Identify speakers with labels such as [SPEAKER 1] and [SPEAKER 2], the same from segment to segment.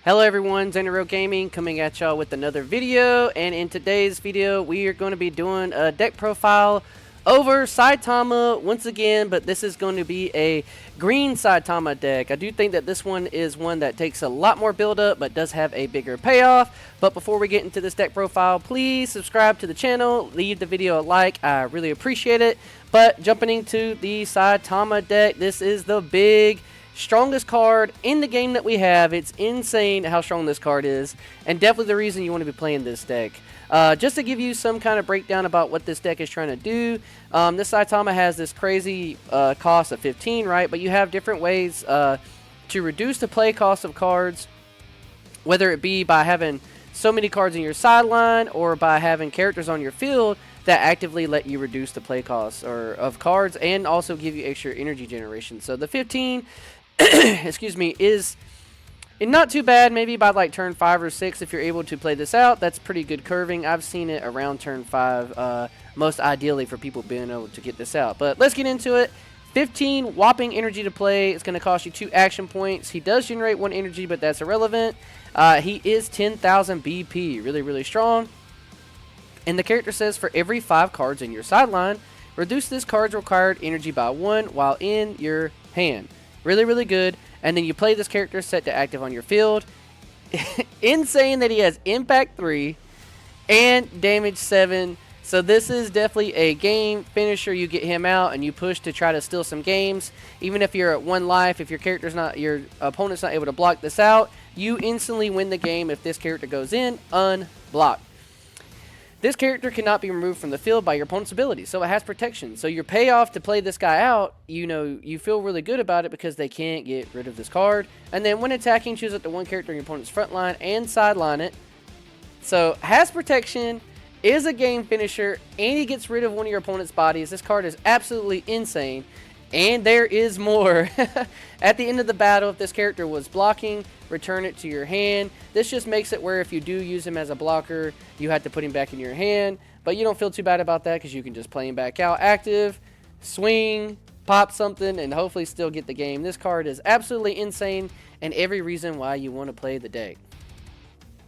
[SPEAKER 1] Hello everyone, Xenero Gaming coming at y'all with another video, and in today's video we are going to be doing a deck profile over Saitama once again, but this is going to be a green Saitama deck. I do think that this one is one that takes a lot more build up but does have a bigger payoff. But before we get into this deck profile, please subscribe to the channel, leave the video a like, I really appreciate it. But jumping into the Saitama deck, this is the big strongest card in the game that we have. It's insane how strong this card is, and definitely the reason you want to be playing this deck. Just to give you some kind of breakdown about what this deck is trying to do, this Saitama has this crazy cost of 15, right? But you have different ways to reduce the play cost of cards, whether it be by having so many cards in your sideline or by having characters on your field that actively let you reduce the play costs of cards and also give you extra energy generation. So the 15 excuse me, is not too bad. Maybe by like turn 5 or 6 if you're able to play this out. That's pretty good curving. I've seen it around turn 5, most ideally for people being able to get this out. But let's get into it. 15 whopping energy to play. It's going to cost you 2 action points. He does generate 1 energy, but that's irrelevant. He is 10,000 BP. Really, really strong. And the character says for every 5 cards in your sideline, reduce this card's required energy by 1 while in your hand. Really, really good. And then you play this character set to active on your field. Insane that he has impact 3 and damage 7. So this is definitely a game finisher. You get him out and you push to try to steal some games. Even if you're at 1 life, if your opponent's not able to block this out, you instantly win the game if this character goes in unblocked. This character cannot be removed from the field by your opponent's ability, so it has protection. So your payoff to play this guy out, you feel really good about it because they can't get rid of this card. And then when attacking, choose up to 1 character in your opponent's front line and sideline it. So has protection, is a game finisher, and he gets rid of one of your opponent's bodies. This card is absolutely insane. And there is more. At the end of the battle, if this character was blocking, return it to your hand. This just makes it where if you do use him as a blocker, you have to put him back in your hand. But you don't feel too bad about that because you can just play him back out active, swing, pop something, and hopefully still get the game. This card is absolutely insane and every reason why you want to play the deck.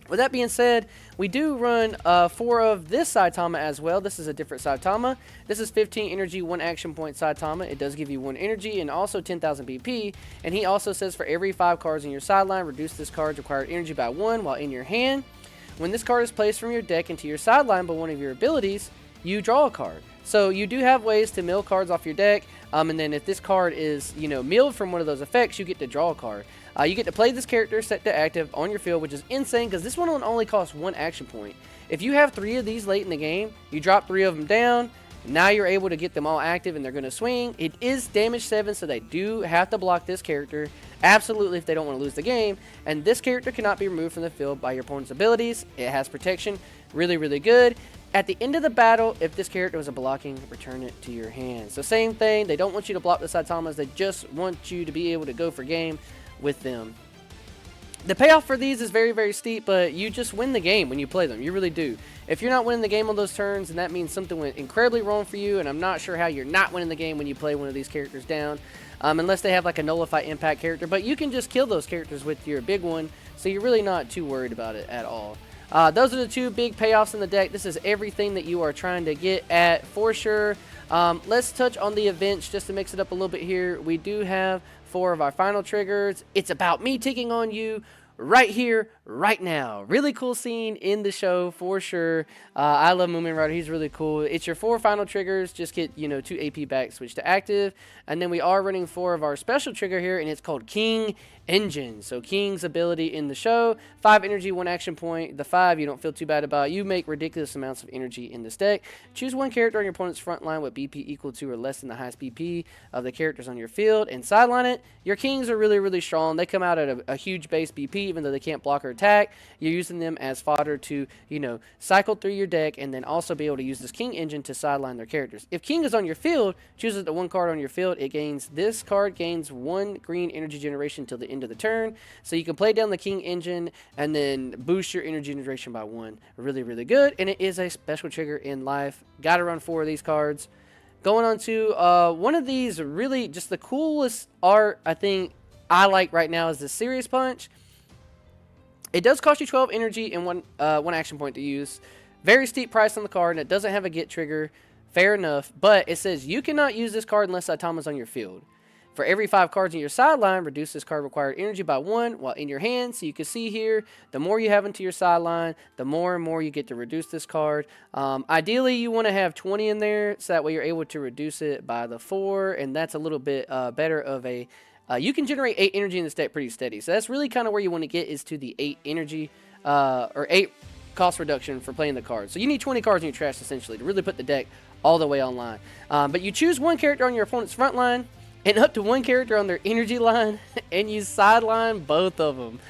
[SPEAKER 1] With that being said, we do run 4 of this Saitama as well. This is a different Saitama. This is 15 energy, 1 action point Saitama. It does give you 1 energy and also 10,000 BP. And he also says for every 5 cards in your sideline, reduce this card's required energy by 1 while in your hand. When this card is placed from your deck into your sideline by one of your abilities, you draw a card. So you do have ways to mill cards off your deck. And then if this card is, milled from one of those effects, you get to draw a card. You get to play this character set to active on your field, which is insane because this one only costs 1 action point. If you have 3 of these late in the game, you drop 3 of them down. Now you're able to get them all active and they're going to swing. It is damage 7, so they do have to block this character. Absolutely, if they don't want to lose the game. And this character cannot be removed from the field by your opponent's abilities. It has protection. Really, really good. At the end of the battle, if this character was a blocking, return it to your hand. So same thing. They don't want you to block the Saitamas. They just want you to be able to go for game with them. The payoff for these is very, very steep, but you just win the game when you play them. You really do. If you're not winning the game on those turns, then that means something went incredibly wrong for you, and I'm not sure how you're not winning the game when you play one of these characters down, unless they have like a nullify impact character. But you can just kill those characters with your big one, so you're really not too worried about it at all. Those are the 2 big payoffs in the deck. This is everything that you are trying to get at for sure. Let's touch on the events just to mix it up a little bit here. We do have 4 of our final triggers. It's about me taking on you right here, right now. Really cool scene in the show for sure. I love Moomin Rider. He's really cool. It's your 4 final triggers. Just get, 2 AP back, switch to active. And then we are running 4 of our special trigger here, and it's called King Engine. So King's ability in the show, 5 energy, 1 action point. The 5 you don't feel too bad about. You make ridiculous amounts of energy in this deck. Choose 1 character on your opponent's front line with BP equal to or less than the highest BP of the characters on your field and sideline it. Your Kings are really, really strong. They come out at a huge base BP, even though they can't block or attack. You're using them as fodder to, cycle through your deck and then also be able to use this King Engine to sideline their characters. If King is on your field, chooses the 1 card on your field. This card gains 1 green energy generation till the end of the turn. So you can play down the King Engine and then boost your energy generation by 1. Really, really good. And it is a special trigger in life. Got to run 4 of these cards. Going on to one of these really just the coolest art I think I like right now is the Serious Punch. It does cost you 12 energy and one action point to use. Very steep price on the card, and it doesn't have a get trigger. Fair enough, but it says you cannot use this card unless Saitama's on your field. For every 5 cards in your sideline, reduce this card required energy by 1 while in your hand. So you can see here, the more you have into your sideline, the more and more you get to reduce this card. Ideally, you want to have 20 in there, so that way you're able to reduce it by the 4, and that's a little bit better of a... you can generate 8 energy in this deck pretty steady. So that's really kind of where you want to get, is to the 8 energy, or 8 cost reduction for playing the card. So you need 20 cards in your trash, essentially, to really put the deck all the way online. But you choose one character on your opponent's front line, and up to one character on their energy line, and you sideline both of them.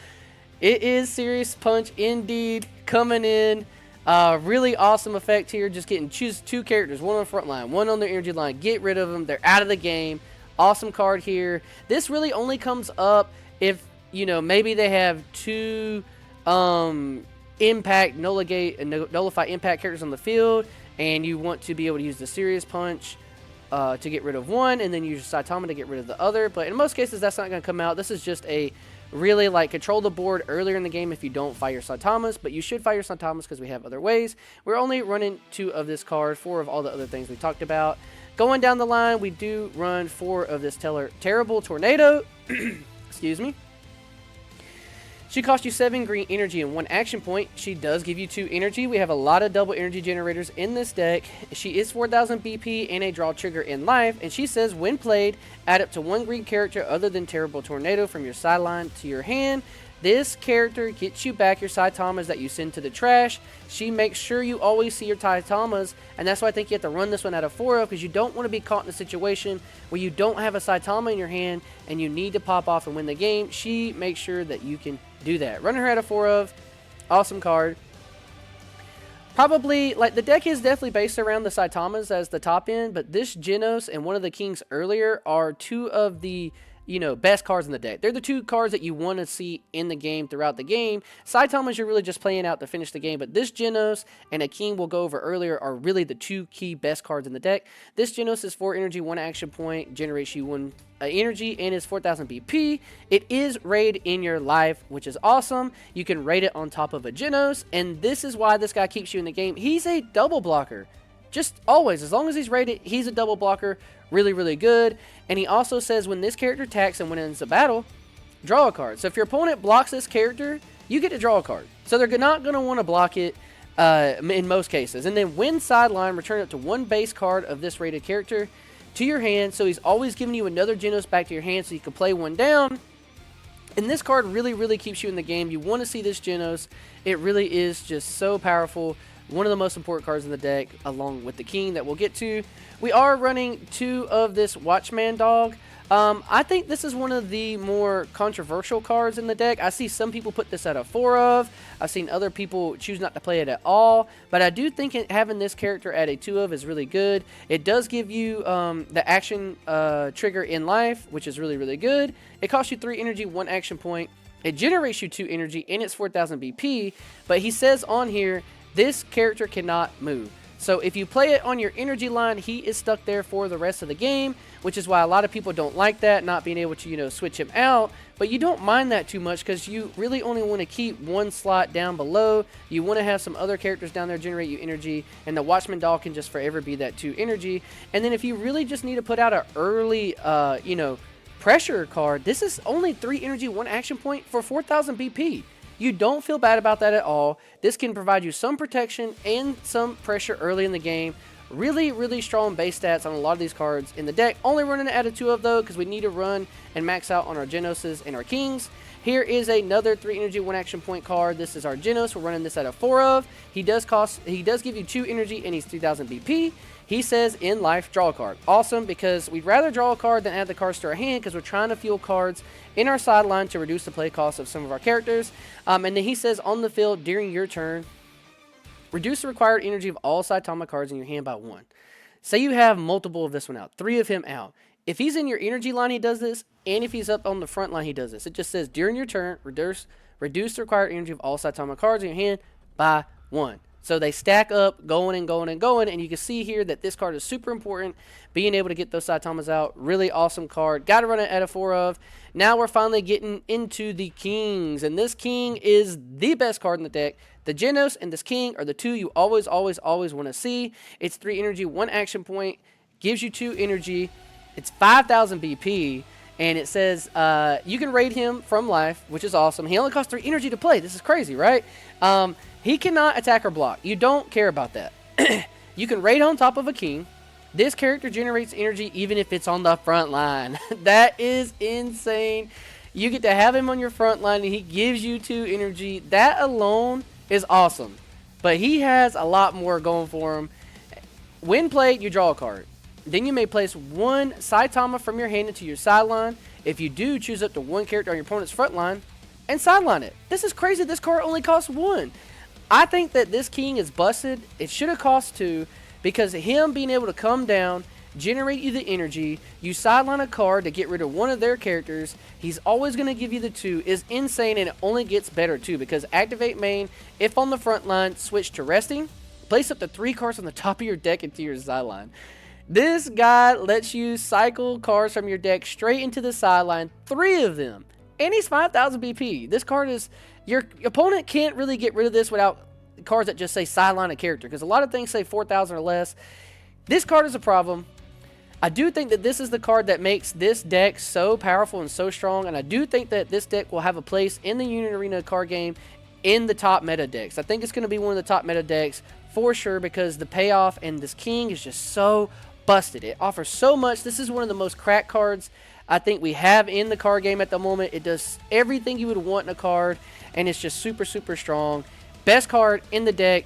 [SPEAKER 1] It is serious punch indeed, coming in. Really awesome effect here, just choose 2 characters, one on the front line, one on their energy line, get rid of them, they're out of the game. Awesome card here. This really only comes up if, you know, maybe they have 2 impact, nullify impact characters on the field, and you want to be able to use the serious punch to get rid of one, and then use Saitama to get rid of the other. But in most cases, that's not going to come out. This is just a really, like, control the board earlier in the game if you don't fire Saitamas, but you should fire Saitamas because we have other ways. We're only running 2 of this card, 4 of all the other things we talked about. Going down the line, we do run 4 of this terrible tornado. Excuse me. She costs you 7 green energy and 1 action point. She does give you 2 energy. We have a lot of double energy generators in this deck. She is 4,000 BP and a draw trigger in life. And she says, when played, add up to 1 green character other than Terrible Tornado from your sideline to your hand. This character gets you back your Saitamas that you send to the trash. She makes sure you always see your Saitamas, and that's why I think you have to run this one out of 4 of, because you don't want to be caught in a situation where you don't have a Saitama in your hand and you need to pop off and win the game. She makes sure that you can do that. Run her out of 4 of. Awesome card. Probably, like, the deck is definitely based around the Saitamas as the top end, but this Genos and one of the Kings earlier are 2 of the, you know, best cards in the deck. They're the 2 cards that you want to see in the game throughout the game. Saitamas you're really just playing out to finish the game, but this Genos and a King we'll go over earlier are really the 2 key best cards in the deck. This Genos is 4 energy, 1 action point, generates you 1 energy, and is 4,000 BP. It is raid in your life, which is awesome. You can raid it on top of a Genos, and this is why this guy keeps you in the game. He's a double blocker. Just always, as long as he's rated, he's a double blocker. Really, really good. And he also says when this character attacks and when it ends the battle, draw a card. So if your opponent blocks this character, you get to draw a card. So they're not going to want to block it in most cases. And then when sideline, return up to 1 base card of this rated character to your hand. So he's always giving you another Genos back to your hand so you can play 1 down. And this card really, really keeps you in the game. You want to see this Genos. It really is just so powerful. One of the most important cards in the deck, along with the King that we'll get to. We are running 2 of this Watchman dog. I think this is one of the more controversial cards in the deck. I see some people put this at a 4 of. I've seen other people choose not to play it at all. But I do think having this character at a 2 of is really good. It does give you the action trigger in life, which is really, really good. It costs you 3 energy, 1 action point. It generates you 2 energy, and it's 4,000 BP. But he says on here, this character cannot move. So if you play it on your energy line, he is stuck there for the rest of the game, which is why a lot of people don't like that, not being able to, you know, switch him out. But you don't mind that too much because you really only want to keep 1 slot down below. You want to have some other characters down there generate you energy, and the Watchman Dog can just forever be that 2 energy. And then if you really just need to put out an early, you know, pressure card, this is only 3 energy, 1 action point for 4,000 BP. You don't feel bad about that at all. This can provide you some protection and some pressure early in the game. Really, really strong base stats on a lot of these cards in the deck. Only running it at a 2 of though, because we need to run and max out on our Genoses and our Kings. Here is another 3 energy, 1 action point card. This is our Genos. We're running this at a 4 of. He does give you 2 energy and he's 3,000 BP. He says in life, draw a card. Awesome, because we'd rather draw a card than add the cards to our hand because we're trying to fuel cards in our sideline to reduce the play cost of some of our characters. And then he says on the field during your turn, reduce the required energy of all Saitama cards in your hand by 1. Say you have multiple of this one out, 3 of him out. If he's in your energy line, he does this, and if he's up on the front line, he does this. It just says during your turn, reduce the required energy of all Saitama cards in your hand by 1. So they stack up, going and going and going, and you can see here that this card is super important. Being able to get those Saitamas out, really awesome card. Got to run it at a 4 of. Now we're finally getting into the Kings, and this King is the best card in the deck. The Genos and this King are the two you always want to see. It's 3 energy, 1 action point, gives you 2 energy. It's 5,000 BP, and it says you can raid him from life, which is awesome. He only costs 3 energy to play. This is crazy, right? He cannot attack or block. You don't care about that. You can raid on top of a King. This character generates energy even if it's on the front line. That is insane. You get to have him on your front line, and he gives you 2 energy. That alone is awesome. But he has a lot more going for him. When played, you draw a card. Then you may place 1 Saitama from your hand into your sideline. If you do, choose up to 1 character on your opponent's front line and sideline it. This is crazy. This card only costs 1. I think that this King is busted. It should have cost 2 because him being able to come down, generate you the energy, you sideline a card to get rid of one of their characters, he's always going to give you the 2, is insane, and it only gets better too because activate main, if on the front line, switch to resting, place up to 3 cards on the top of your deck into your sideline. This guy lets you cycle cards from your deck straight into the sideline, 3 of them, and he's 5,000 BP. This card is, your opponent can't really get rid of this without cards that just say sideline a character, because a lot of things say 4,000 or less. This card is a problem. I do think that this is the card that makes this deck so powerful and so strong, and I do think that this deck will have a place in the Union Arena card game in the top meta decks. I think it's going to be one of the top meta decks for sure because the payoff and this King is just so busted. It offers so much. This is one of the most cracked cards I think we have in the card game at the moment. It does everything you would want in a card, and it's just super strong. Best card in the deck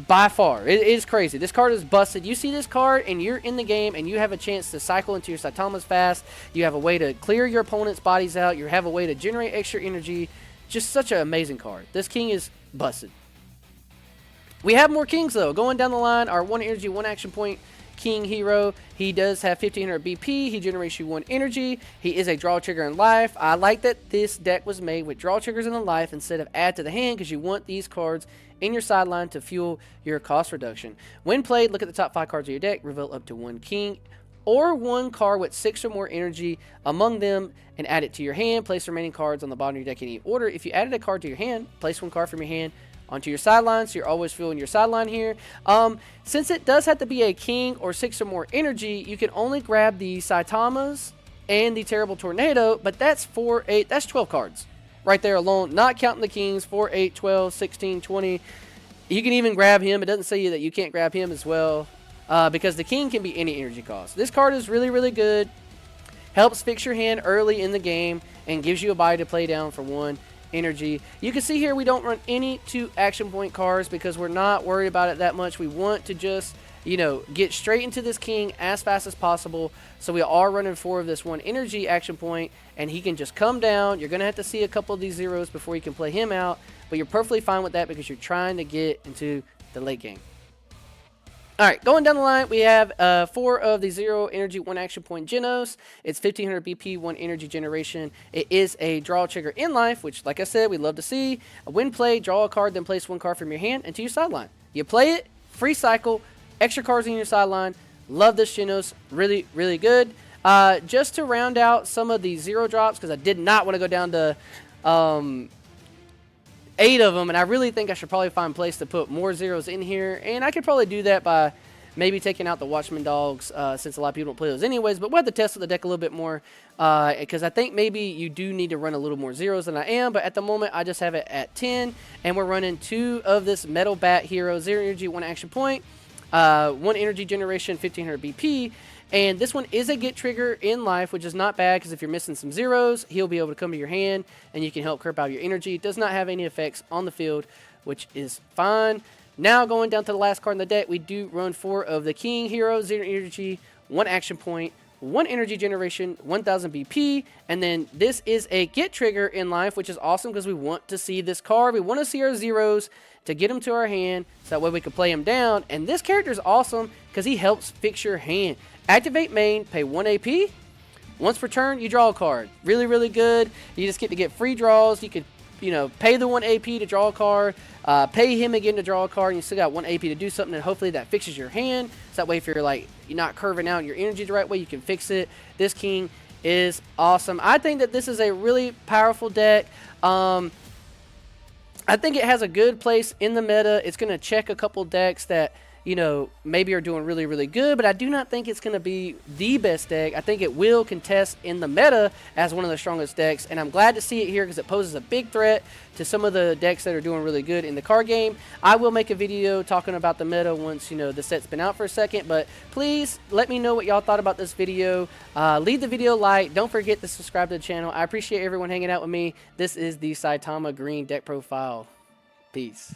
[SPEAKER 1] by far. It is crazy. This card is busted. You see this card and you're in the game and you have a chance to cycle into your Saitamas fast. You have a way to clear your opponent's bodies out. You have a way to generate extra energy. Just such an amazing card. This King is busted. We have more Kings though. Going down the line, our 1 energy, 1 action point King hero. He does have 1500 BP. He generates you 1 energy. He is a draw trigger in life. I like that this deck was made with draw triggers in the life instead of add to the hand because you want these cards in your sideline to fuel your cost reduction. When played, look at the top 5 cards of your deck, reveal up to 1 King or 1 card with 6 or more energy among them and add it to your hand. Place the remaining cards on the bottom of your deck in any order. If you added a card to your hand, place 1 card from your hand onto your sideline, so you're always fueling your sideline here. Since it does have to be a King or 6 or more energy, you can only grab the Saitamas and the Terrible Tornado, but that's 4, 8, that's 12 cards right there alone, not counting the Kings, 4, 8, 12, 16, 20. You can even grab him. It doesn't say that you can't grab him as well because the King can be any energy cost. This card is really good. Helps fix your hand early in the game and gives you a body to play down for 1 energy. You can see here we don't run any 2 action point cards because we're not worried about it that much. We want to just, you know, get straight into this King as fast as possible. So we are running 4 of this 1 energy action point, and he can just come down. You're going to have to see a couple of these zeros before you can play him out, but you're perfectly fine with that because you're trying to get into the late game. Alright, going down the line, we have 4 of the 0 energy, 1 action point Genos. It's 1500 BP, 1 energy generation. It is a draw trigger in life, which, like I said, we love to see. When played, draw a card, then place 1 card from your hand into your sideline. You play it, free cycle, extra cards in your sideline. Love this Genos, really good. Just to round out some of the 0 drops, because I did not want to go down to 8 of them, and I really think I should probably find a place to put more zeros in here, and I could probably do that by maybe taking out the Watchman Dogs, since a lot of people don't play those anyways, but we'll have to test with the deck a little bit more, because I think maybe you do need to run a little more zeros than I am, but at the moment I just have it at 10, and we're running 2 of this Metal Bat hero, 0 energy, 1 action point, 1 energy generation, 1500 BP, and this one is a get trigger in life, which is not bad because if you're missing some zeros, he'll be able to come to your hand and you can help curb out your energy. It does not have any effects on the field, which is fine. Now going down to the last card in the deck, we do run 4 of the King hero, 0 energy, 1 action point, 1 energy generation, 1000 BP, and then this is a get trigger in life, which is awesome because we want to see this card. We want to see our zeros to get them to our hand so that way we can play them down. And this character is awesome because he helps fix your hand. Activate main, pay 1 AP. Once per turn, you draw a card. Really good. You just get to get free draws. You could you know, pay the 1 AP to draw a card, pay him again to draw a card, and you still got 1 AP to do something, and hopefully that fixes your hand. So that way, if you're like, you're not curving out your energy the right way, you can fix it. This king is awesome. I think that this is a really powerful deck. I think it has a good place in the meta. It's going to check a couple decks that, you know, maybe are doing really, really good, but I do not think it's going to be the best deck. I think it will contest in the meta as one of the strongest decks, and I'm glad to see it here because it poses a big threat to some of the decks that are doing really good in the card game. I will make a video talking about the meta once, you know, the set's been out for a second, but please let me know what y'all thought about this video. Leave the video a like. Don't forget to subscribe to the channel. I appreciate everyone hanging out with me. This is the Saitama Green deck profile. Peace.